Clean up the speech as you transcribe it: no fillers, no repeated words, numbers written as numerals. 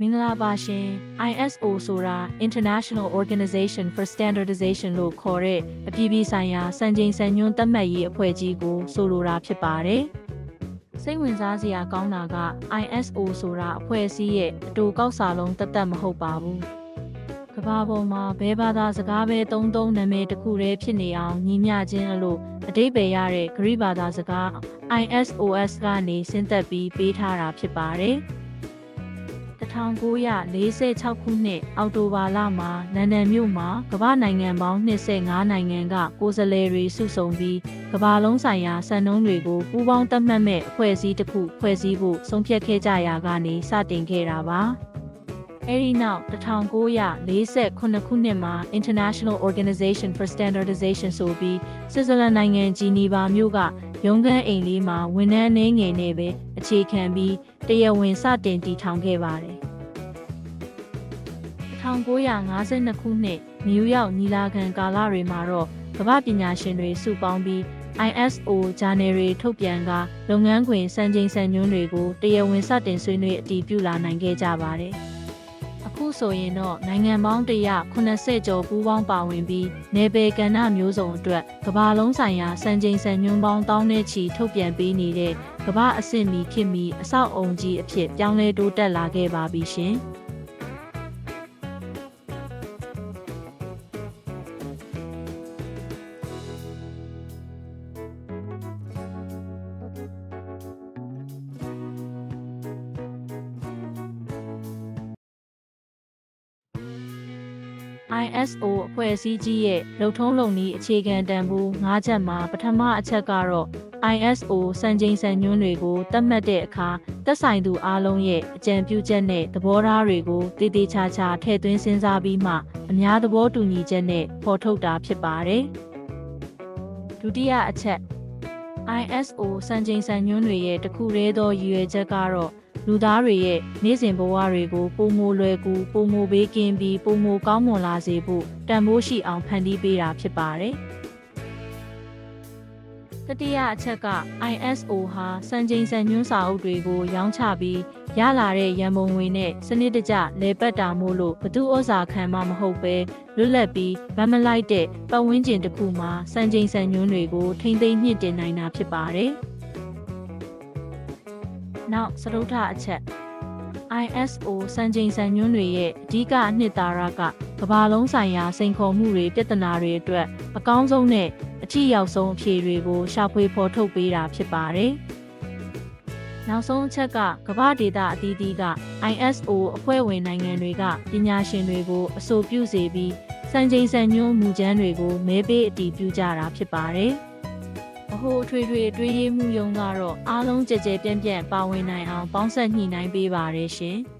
မင်္ဂလာပါရှင် ISO ဆိုတာ International Organization for Standardization လို့ခေါ်တဲ့အပြည်ပြည်ဆိုင်ရာစံချိန်စံညွှန်းသတ်မှတ်ရေးအဖွဲ့ကြီးကိုဆိုလိုတာဖြစ်ပါတယ်။စိတ်ဝင်စားစရာကောင်းတာက ISO ဆိုတာအဖွဲ့အစည်းရဲ့အတူကောက်စာလုံးတသက်မဟုတ်ပါဘူး။ကမ္ဘာပေါ်မှာဘယ်ဘာသာစကားပဲသုံးနာမည်တစ်ခုတည်းဖြစ်နေအောင်ညီမျှခြင်းအလို့အဓိပ္ပာယ်ရတဲ့ဂရိဘာသာစကား ISOS ကနေဆင်းသက်ပြီးပေးထားတာဖြစ်ပါတယ်။1946ခုနှစ်အောက်တိုဘာလမှာလန်ဒန်မြို့မှာကမ္ဘာနိုင်ငံပေါင်း25နိုင်ငံကကိုယ်စားလှယ်တွေစုဆုံပြီးကမ္ဘာလုံးဆိုင်ရာစံနှုန်းတွေကိုပူးပေါင်းသတ်မှတ်မဲ့အဖွဲ့အစည်းတစ်ခုဖွဲ့စည်းဖို့ဆုံးဖြတ်ခဲ့ကြရာကနေစတင်ခဲ့တာပါ။အဲဒီနောက်1948ခုနှစ်မှာ International Organization for Standardization ဆိုပြီးဆွစ်ဇာလန်နိုင်ငံဂျီနီဗာမြို့ကရုံးခန်းအိမ်လေးမှာဝန်ထမ်းနေငယ်နဲ့ပဲအခြေခံပြီးတရားဝင်စတင်တည်ထောင်ခဲ့ပါတယ်။1952ခုနှစ်နယူးယောက်ညီလာခံကာလတွေမှာတော့ကမ္ဘာပညာရှင်တွေစုပေါင်းပြီး ISO ဂျာနယ်တွေထုတ်ပြန်ကလုပ်ငန်းခွင်စံချိန်စံညွှန်းတွေကိုတရားဝင်စတင်ဆွေးနွေးအတည်ပြုလာနိုင်ခဲ့ကြပါတယ်။အခုဆိုရင်တော့နိုင်ငံပေါင်း180ကျော်ပူးပေါင်းပါဝင်ပြီးနယ်ပယ်ကဏ္ဍမျိုးစုံအတွက်ကမ္ဘာလုံးဆိုင်ရာစံချိန်စံညွှန်းပေါင်းတောင်းနဲ့ချီထုတ်ပြန်ပေးနေတဲ့ကမ္ဘာအဆင့်မီခေတ်မီအဆောက်အုံကြီးအဖြစ်ပြောင်းလဲတိုးတက်လာခဲ့ပါပြီရှင်။ ISO အဖွဲ့အစည်းကြီးရဲ့လုပ်ထုံးလုပ်နည်းအခြေခံတန်ဖိုး၅ချက်မှာပထမအချက်ကတော့ ISO စံချိန်စံညွှန်းတွေကိုသတ်မှတ်တဲ့အခါသက်ဆိုင်သူအားလုံးရဲ့အကြံပြုချက်နဲ့သဘောထားတွေကိုတည်တည်ချာချာထည့်သွင်းစဉ်းစားပြီးမှအများသဘောတူညီချက်နဲ့ဖော်ထုတ်တာဖြစ်ပါတယ်။ဒုတိယအချက် ISO စံချိန်စံညွှန်းတွေရဲ့တစ်ခုတည်းသောရည်ရွယ်ချက်ကတော့လူသားတွေရဲ့နေ့စဉ်ဘဝတွေကိုပုံမလွယ်ကူပုံမဘေးကင်းပြီးပုံမကောင်းမွန်လာစေဖို့တန်ဖိုးရှိအောင်ဖန်တီးပေးတာဖြစ်ပါတယ်။တတိယအချက်က ISO ဟာစံချိန်စံညွှန်းစာအုပ်တွေကိုရောင်းချပြီးရလာတဲ့ရန်ပုံငွေနဲ့စနစ်တကျလဲပတ်တာမို့လို့ဘသူဩဇာခံမှမဟုတ်ပဲလွတ်လပ်ပြီးဗတ်မလိုက်တဲ့ပတ်ဝန်းကျင်တစ်ခုမှာစံချိန်စံညွှန်းတွေကိုထိမ့်သိမ်းမြင့်တင်နိုင်တာဖြစ်ပါတယ်။နောက်စတုတ္ထအချက် ISO စံချိန်စံညွှန်းတွေရဲ့အဓိကအနှစ်သာရကကမ္ဘာလုံးဆိုင်ရာစိန်ခေါ်မှုတွေပြဿနာတွေအတွက်အကောင်းဆုံးနဲ့အထိရောက်ဆုံးအဖြေတွေကိုရှာဖွေဖော်ထုတ်ပေးတာဖြစ်ပါတယ်။နောက်ဆုံးအချက်ကကမ္ဘာဒေသအသီးသီးက ISO အဖွဲ့ဝင်နိုင်ငံတွေကပညာရှင်တွေကိုအဆိုပြုစေပြီးစံချိန်စံညွှန်းမူကြမ်းတွေကိုမဲပေးအတည်ပြုကြတာဖြစ်ပါတယ်။အဟိုအထွေထွေတွေးရေးမှုယုံကတော့အားလုံးကြကြပြန့်ပြန့်ပါဝင်နိုင်အောင်ပေါင်းစပ်ညှိနှိုင်းပေးပါရရှင်။